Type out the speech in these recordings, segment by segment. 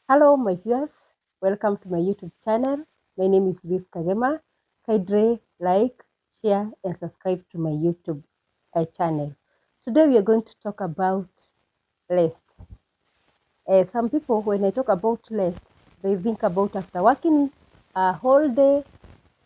Hello, my viewers. Welcome to my YouTube channel. My name is Liz Kagema. Kindly like, share, and subscribe to my YouTube channel. Today, we are going to talk about rest. Some people, when I talk about rest, they think about after working a whole day,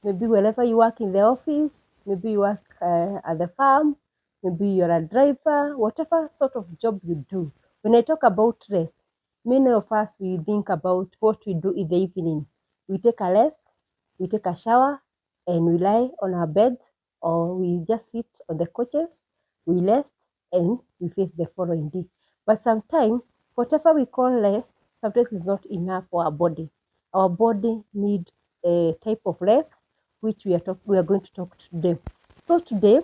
maybe wherever you work in the office, maybe you work at the farm, maybe you're a driver, whatever sort of job you do. When I talk about rest, many of us, we think about what we do in the evening. We take a rest, we take a shower, and we lie on our bed, or we just sit on the couches, we rest, and we face the following day. But sometimes, whatever we call rest, sometimes is not enough for our body. Our body need a type of rest which we are going to talk today. So today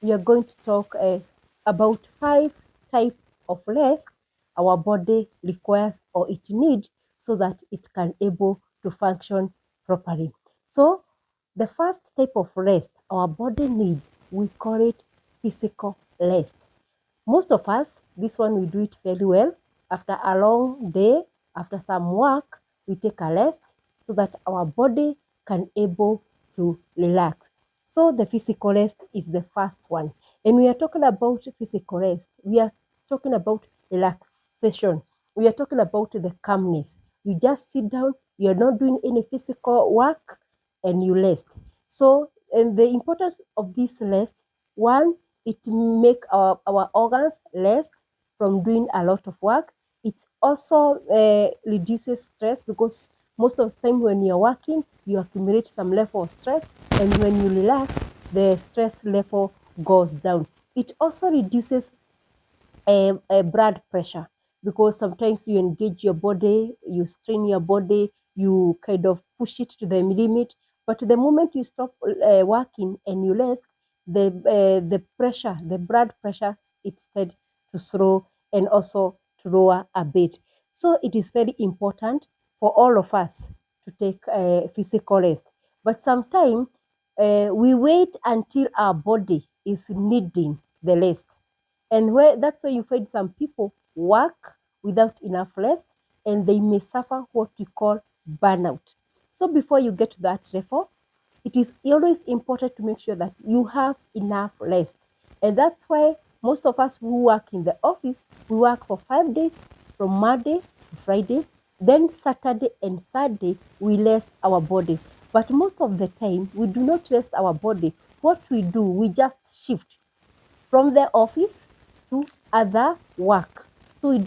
we are going to talk about 5 types of rest our body requires or it needs so that it can able to function properly. So the first type of rest our body needs, we call it physical rest. Most of us, this one we do it very well. After a long day, after some work, we take a rest so that our body can able to relax. So the physical rest is the first one. And we are talking about physical rest. We are talking about relaxation. We are talking about the calmness. You just sit down, you're not doing any physical work, and you rest. So, and the importance of this rest, one, it make our organs rest from doing a lot of work. It also reduces stress because most of the time when you're working, you accumulate some level of stress, and when you relax, the stress level goes down. It also reduces a blood pressure because sometimes you engage your body, you strain your body, you kind of push it to the limit. But the moment you stop working and you rest, the pressure, the blood pressure, it's said to slow and also to lower a bit. So it is very important for all of us to take physical rest. But sometimes we wait until our body is needing the rest. And that's where you find some people work without enough rest and they may suffer what we call burnout. So before you get to that level, it is always important to make sure that you have enough rest. And that's why most of us who work in the office, we work for 5 days from Monday to Friday. Then Saturday and Sunday, we rest our bodies. But most of the time, we do not rest our body. What we do, we just shift from the office to other work. So in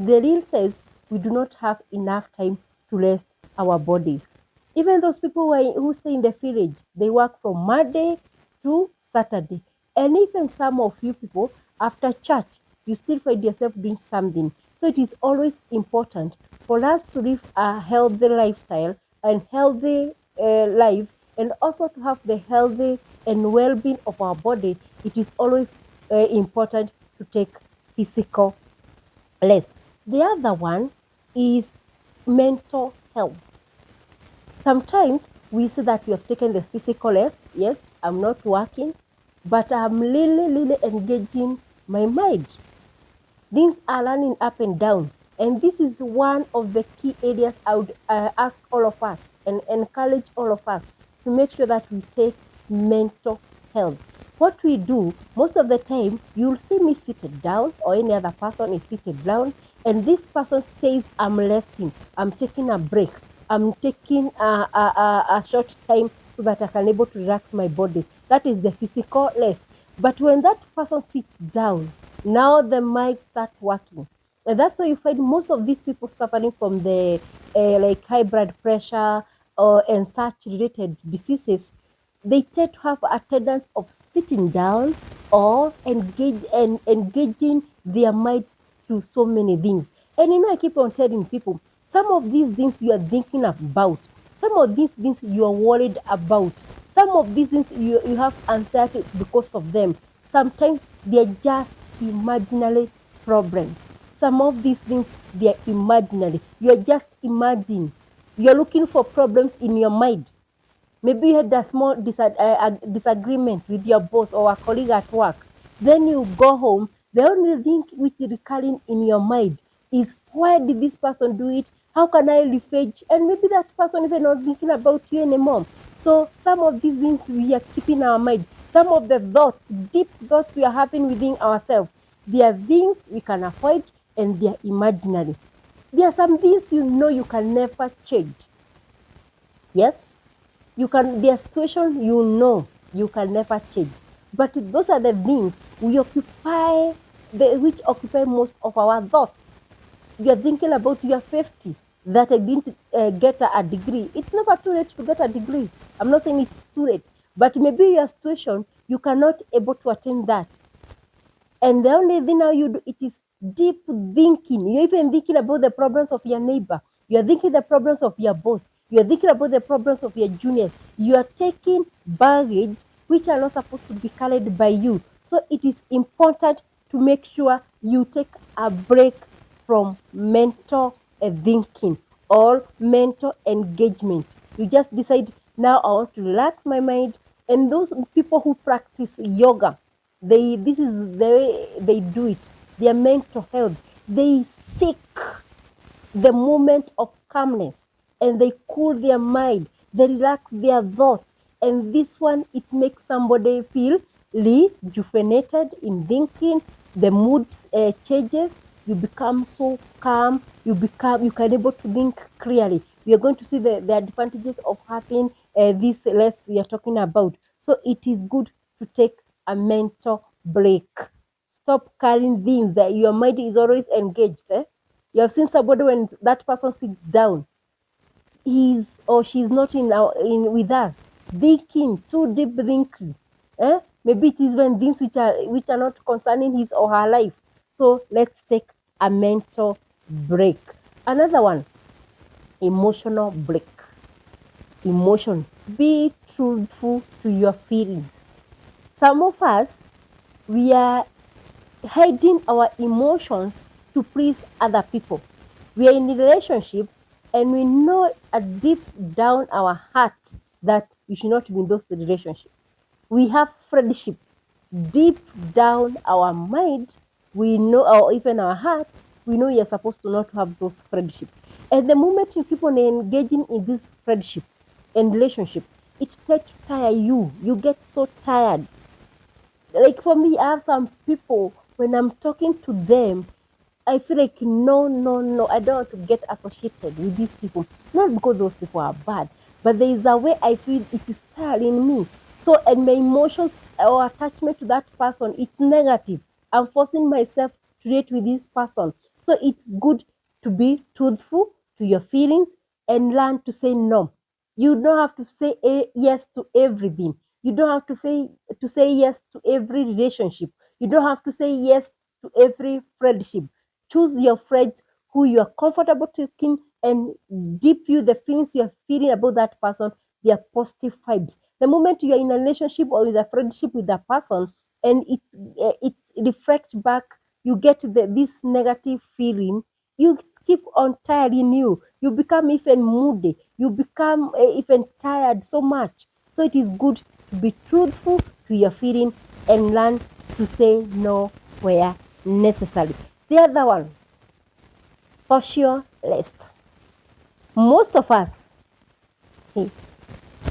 the real sense, we do not have enough time to rest our bodies. Even those people who stay in the village, they work from Monday to Saturday. And even some of you people, after church, you still find yourself doing something. So it is always important for us to live a healthy lifestyle and healthy life, and also to have the healthy and well-being of our body. It is always important to take physical rest. The other one is mental health. Sometimes we say that we have taken the physical rest. Yes, I'm not working, but I'm really engaging my mind. Things are running up and down. And this is one of the key areas I would ask all of us and encourage all of us to make sure that we take mental health. What we do, most of the time, you'll see me seated down or any other person is seated down, and this person says, I'm resting, I'm taking a break, I'm taking a short time so that I can able to relax my body. That is the physical rest. But when that person sits down, now the mind start working. And that's why you find most of these people suffering from the like high blood pressure and such related diseases. They tend to have a tendency of sitting down or engaging their mind to so many things. And I keep on telling people, some of these things you are thinking about, some of these things you are worried about, some of these things you have anxiety because of them. Sometimes they're just imaginary problems. Some of these things, they're imaginary. You're just imagining. You're looking for problems in your mind. Maybe you had a small disagreement with your boss or a colleague at work. Then you go home. The only thing which is recurring in your mind is, why did this person do it? How can I refage? And maybe that person even not thinking about you anymore. So some of these things we are keeping in our mind. Some of the thoughts, deep thoughts we are having within ourselves, they are things we can avoid and they are imaginary. There are some things you can never change. Yes, you can. Their situation you can never change. But those are the things which occupy most of our thoughts. You're thinking about your 50 that I didn't get a degree. It's never too late to get a degree. I'm not saying it's too late, but maybe your situation you cannot able to attain that. And the only thing now you do it is deep thinking. You're even thinking about the problems of your neighbor. You're thinking the problems of your boss. You're thinking about the problems of your juniors. You are taking baggage which are not supposed to be carried by you. So it is important to make sure you take a break from mental thinking or mental engagement. You just decide, now I want to relax my mind. And those people who practice yoga, this is the way they do it. Their mental health. They seek the moment of calmness and they cool their mind. They relax their thoughts. And this one, it makes somebody feel rejuvenated in thinking. The mood changes. You become so calm. You can able to think clearly. We are going to see the advantages of having this list we are talking about. So it is good to take a mental break. Stop carrying things that your mind is always engaged. You have seen somebody when that person sits down, he's or she's not in with us, thinking too deep thinking. Maybe it is when things which are not concerning his or her life. So let's take a mental break. Another one, emotional break. Emotion. Be truthful to your feelings. Some of us, we are hiding our emotions to please other people. We are in a relationship and we know deep down our heart that we should not be in those relationships. We have friendship. Deep down our mind, we know, or even our heart, we know you're supposed to not have those friendships. And the moment you keep on engaging in these friendships and relationships, it starts to tire you. You get so tired. Like for me, I have some people, when I'm talking to them, I feel like no, no, no, I don't want to get associated with these people. Not because those people are bad, but there is a way I feel it is tiring me. So, and my emotions or attachment to that person, it's negative. I'm forcing myself to relate with this person. So it's good to be truthful to your feelings and learn to say no. You don't have to say yes to everything. You don't have to say yes to every relationship. You don't have to say yes to every friendship. Choose your friends who you are comfortable taking and deep you the feelings you are feeling about that person. They are positive vibes. The moment you are in a relationship or in a friendship with that person and it reflects back, you get this negative feeling. You keep on tiring you. You become even moody. You become even tired so much. So it is good to be truthful to your feeling and learn to say no where necessary. The other one, social list. Most of us, hey,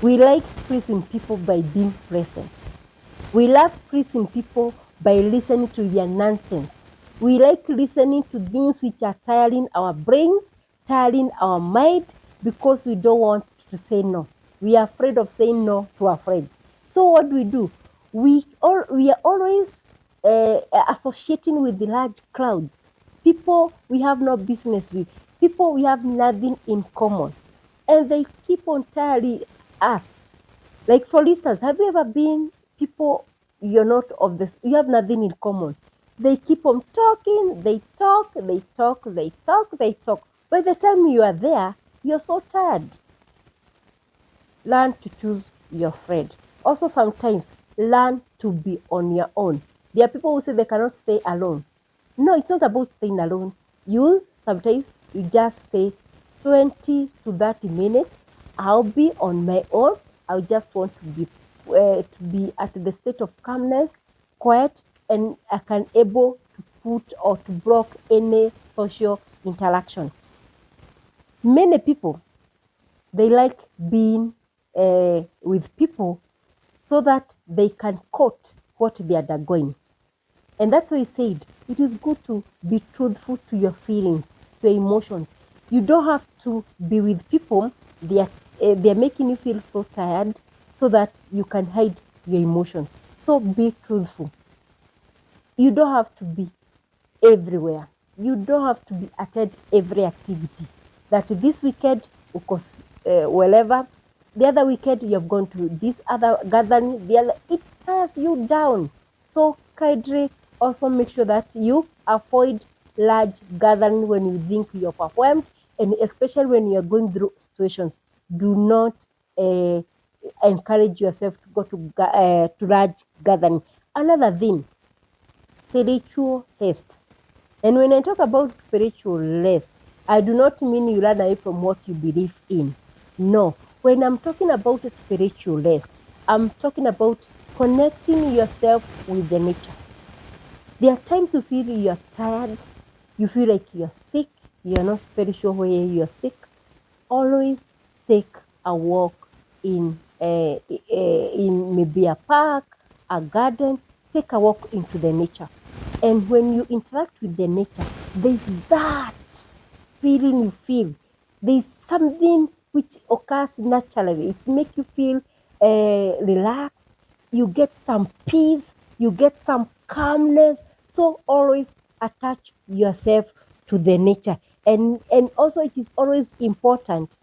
we like pleasing people by being present. We love pleasing people by listening to their nonsense. We like listening to things which are tiring our brains, tiring our mind, because we don't want to say no. We are afraid of saying no to our friends. So what do? We are always associating with the large crowds. People we have no business with. People we have nothing in common. And they keep on tiring us. Like for instance, have you ever been people you're not of this, you have nothing in common. They keep on talking, they talk, they talk, they talk, they talk. By the time you are there, you're so tired. Learn to choose your friend. Also, sometimes learn to be on your own. There are people who say they cannot stay alone. No, it's not about staying alone. You sometimes you just say 20 to 30 minutes. I'll be on my own. I just want to be at the state of calmness, quiet, and I can able to put or to block any social interaction. Many people, they like being with people so that they can quote what they are undergoing. And that's why he said it is good to be truthful to your feelings, to your emotions. You don't have to be with people, they're making you feel so tired so that you can hide your emotions. So be truthful. You don't have to be everywhere. You don't have to be attend every activity. That this weekend, because wherever, the other weekend you have gone to this other gathering, the other, it tires you down. So kindly also make sure that you avoid large gathering when you think you're overwhelmed, and especially when you're going through situations. Do not encourage yourself to go to large gathering. Another thing, spiritual haste. And when I talk about spiritual rest, I do not mean you run away from what you believe in. No. When I'm talking about spiritual rest, I'm talking about connecting yourself with the nature. There are times you feel you're tired, you feel like you're sick, you're not very sure where you're sick. Always take a walk in maybe a park, a garden. Take a walk into the nature. And when you interact with the nature, there's that feeling you feel. There's something which occurs naturally. It makes you feel relaxed. You get some peace. You get some calmness. So always attach yourself to the nature. And also it is always important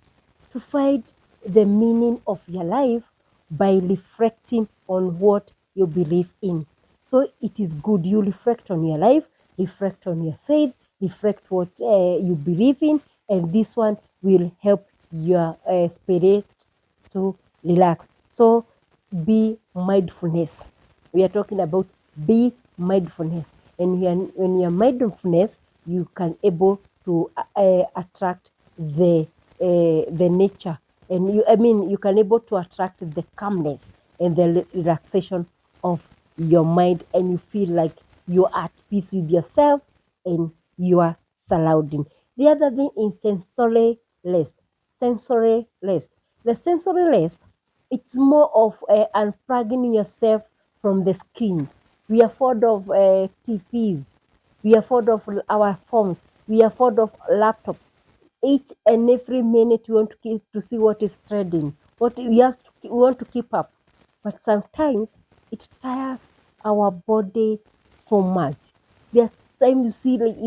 to find the meaning of your life by reflecting on what you believe in. So it is good you reflect on your life, reflect on your faith, reflect what you believe in, and this one will help your spirit to relax. So be mindfulness. We are talking about be mindfulness, and when you're mindfulness, you can able to attract the nature, and you can able to attract the calmness and the relaxation of your mind, and you feel like you're at peace with yourself and your surrounding. The other thing is sensory rest. Sensory rest. The sensory rest, it's more of unplugging yourself from the screens. We are fond of TVs. We are fond of our phones. We are fond of laptops. Each and every minute we want to see what is trending. We want to keep up. But sometimes it tires our body so much. There's time you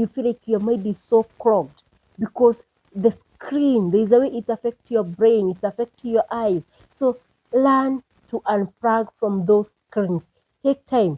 feel like your mind is so clogged because the screen, there's a way it affects your brain, it affects your eyes. So learn to unplug from those screens. Take time.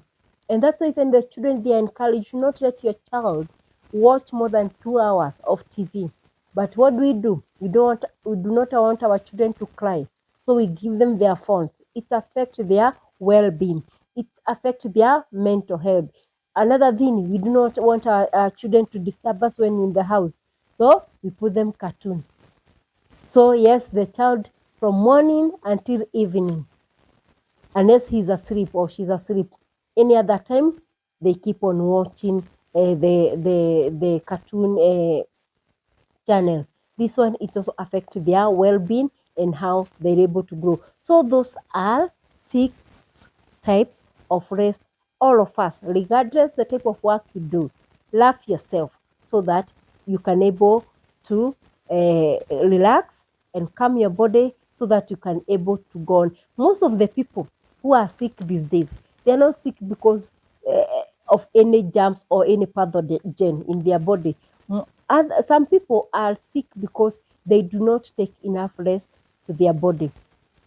And that's why even the children, they are encouraged not let your child watch more than 2 hours of TV. But what do? We do not want our children to cry. So we give them their phones. It affects their well-being. It affects their mental health. Another thing, we do not want our children to disturb us when in the house. So we put them cartoon. So yes, the child from morning until evening, unless he's asleep or she's asleep. Any other time, they keep on watching the cartoon channel. This one, it also affects their well-being and how they're able to grow. So those are 6 types of rest. All of us, regardless the type of work you do, love yourself so that you can able to relax and calm your body so that you can able to go on. Most of the people who are sick these days, they are not sick because of any germs or any pathogen in their body. Some people are sick because they do not take enough rest to their body.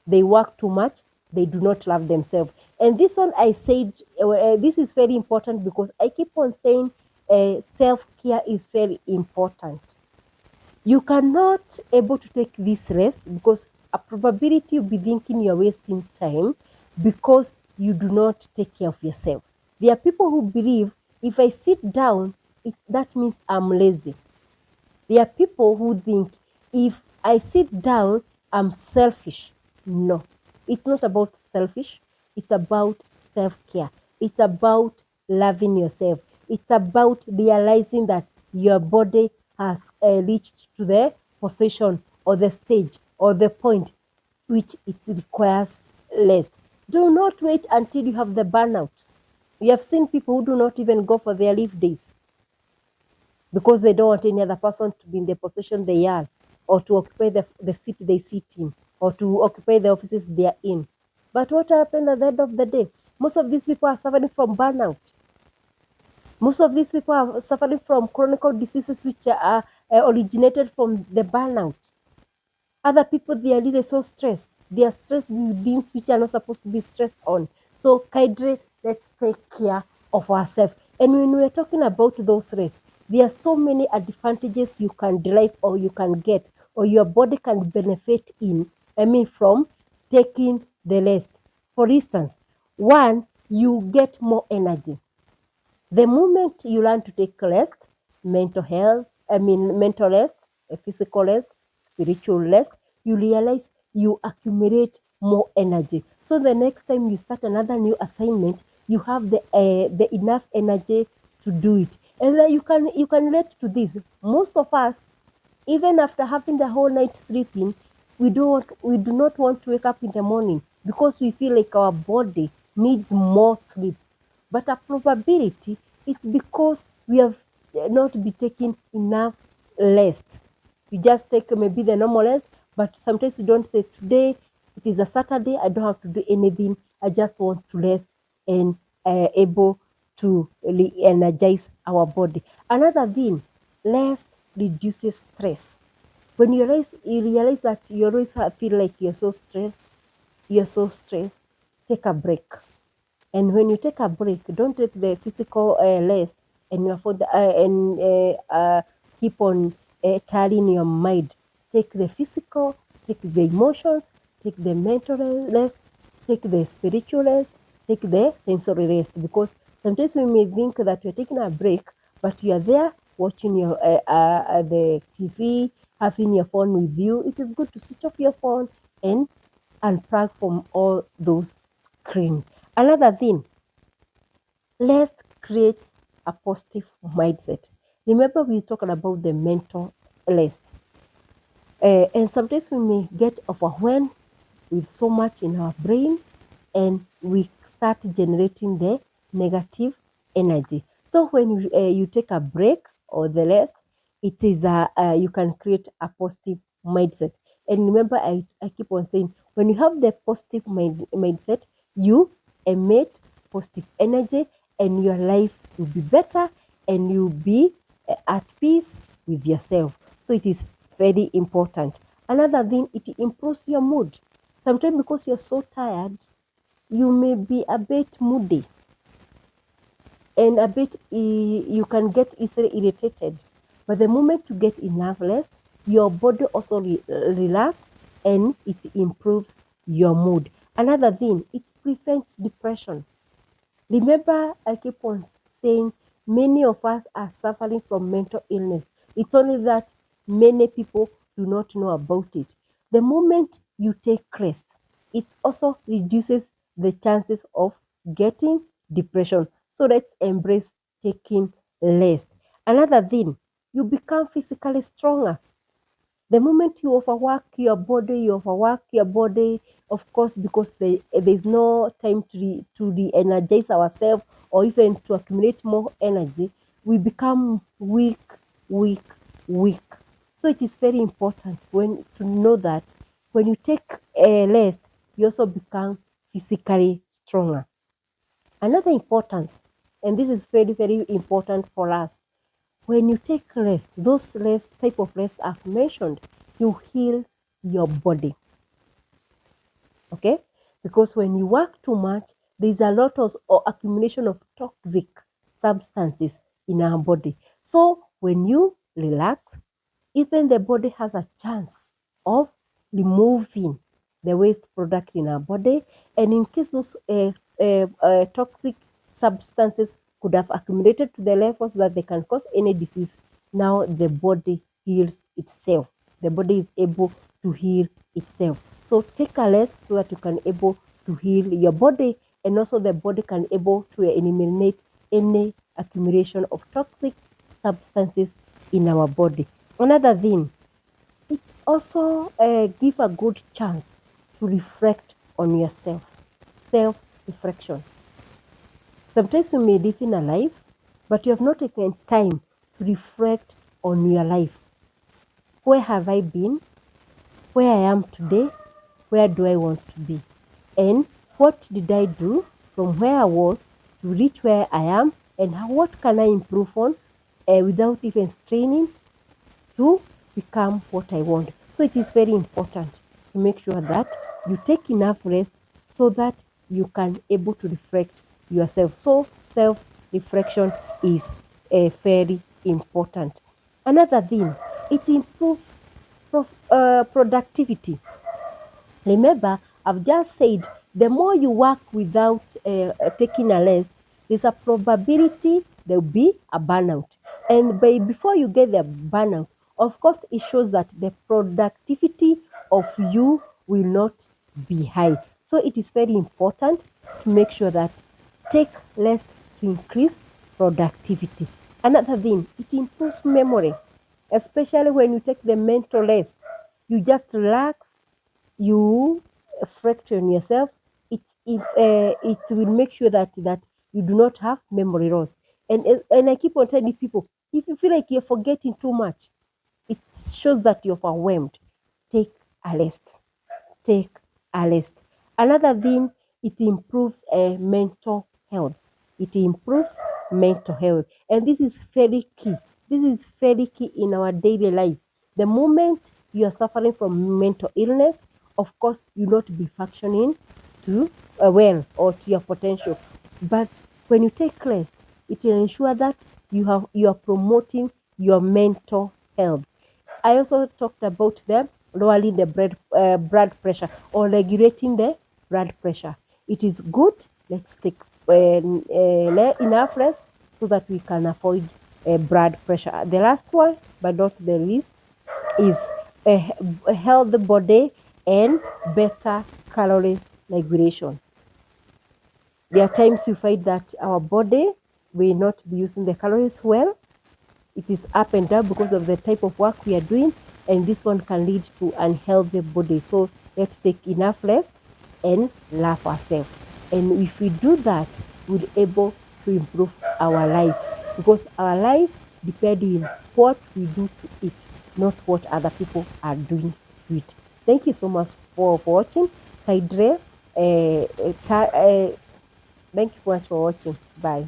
They work too much. They do not love themselves. And this one, I said, this is very important because I keep on saying self-care is very important. You cannot able to take this rest because a probability you'll be thinking you're wasting time because you do not take care of yourself. There are people who believe if I sit down, that means I'm lazy. There are people who think if I sit down, I'm selfish. No, it's not about selfish. It's about self-care. It's about loving yourself. It's about realizing that your body has reached to the position or the stage or the point which it requires rest. Do not wait until you have the burnout. We have seen people who do not even go for their leave days because they don't want any other person to be in the position they are, or to occupy the seat they sit in, or to occupy the offices they are in. But what happened at the end of the day? Most of these people are suffering from burnout. Most of these people are suffering from chronic diseases which are originated from the burnout. Other people, they are really so stressed. They are stressed with things which are not supposed to be stressed on. So, Kaidre, let's take care of ourselves. And when we're talking about those rest, there are so many advantages you can derive or you can get or your body can benefit from taking the rest. For instance, one, you get more energy. The moment you learn to take rest, mental rest, a physical rest, spiritual rest, you realize you accumulate more energy. So the next time you start another new assignment, you have the enough energy to do it. And you can relate to this. Most of us, even after having the whole night sleeping, we do not want to wake up in the morning because we feel like our body needs more sleep. But a probability, it's because we have not been taking enough rest. You just take maybe the normal rest, but sometimes you don't say, today it is a Saturday, I don't have to do anything, I just want to rest and able to re-energize our body. Another thing, rest reduces stress. When you realize that you always feel like you're so stressed, take a break. And when you take a break, don't take the physical rest and keep on tiring your mind. Take the physical, take the emotions, take the mental rest, take the spiritual rest, take the sensory rest. Because sometimes we may think that you're taking a break, but you are there watching the TV, having your phone with you. It is good to switch off your phone and unplug from all those screens. Another thing, let's create a positive mindset. Remember, we talked about the mental rest. And sometimes we may get overwhelmed with so much in our brain and we start generating the negative energy. So when you take a break or the rest, it is you can create a positive mindset. And remember, I keep on saying, when you have the positive mindset, you emit positive energy and your life will be better and you'll be at peace with yourself. So it is very important. Another thing, it improves your mood. Sometimes because you're so tired, you may be a bit moody and a bit you can get easily irritated. But the moment you get enough rest, your body also relax and it improves your mood. Another thing, it prevents depression. Remember, I keep on saying many of us are suffering from mental illness. It's only that many people do not know about it. The moment you take rest, it also reduces the chances of getting depression. So let's embrace taking rest. Another thing, you become physically stronger. The moment you overwork your body, of course, because there's no time to re-energize ourselves or even to accumulate more energy, we become weak, weak, weak. So it is very important to know that when you take a rest, you also become physically stronger. Another importance, and this is very, very important for us, when you take rest, those rest type of rest I've mentioned, you heal your body. Okay? Because when you work too much, there's a lot of accumulation of toxic substances in our body. So when you relax, even the body has a chance of removing the waste product in our body. And in case those toxic substances could have accumulated to the levels that they can cause any disease, now the body heals itself. The body is able to heal itself. So take a rest so that you can able to heal your body, and also the body can able to eliminate any accumulation of toxic substances in our body. Another thing, It's also give a good chance to reflect on yourself, self-reflection. Sometimes you may live in a life, but you have not taken time to reflect on your life. Where have I been? Where I am today? Where do I want to be? And what did I do from where I was to reach where I am? And what can I improve on without even straining to become what I want? So it is very important to make sure that you take enough rest so that you can able to reflect yourself. So self-reflection is very important. Another thing, it improves productivity. Remember, I've just said the more you work without taking a rest, there's a probability there will be a burnout. And before you get the burnout, of course, it shows that the productivity of you will not be high. So it is very important to make sure that take rest to increase productivity. Another thing, it improves memory, especially when you take the mental rest. You just relax, you reflect on yourself. It will make sure that you do not have memory loss. And I keep on telling people, if you feel like you're forgetting too much, it shows that you're overwhelmed. Take a rest. Take a rest. Another thing, it improves mental health. It improves mental health. And this is very key. This is very key in our daily life. The moment you are suffering from mental illness, of course, you not be functioning to well or to your potential. But when you take rest, it will ensure that you are promoting your mental health. I also talked about them lowering the blood pressure or regulating the blood pressure. It is good. Let's take enough rest so that we can avoid blood pressure. The last one, but not the least, is a healthy body and better calories regulation. There are times you find that our body will not be using the calories well. It is up and down because of the type of work we are doing, and this one can lead to unhealthy body. So let's take enough rest and love ourselves. And if we do that, we'll be able to improve our life, because our life depends on what we do to it, not what other people are doing to it. Thank you so much for watching. Kaidre, thank you so much for watching. Bye.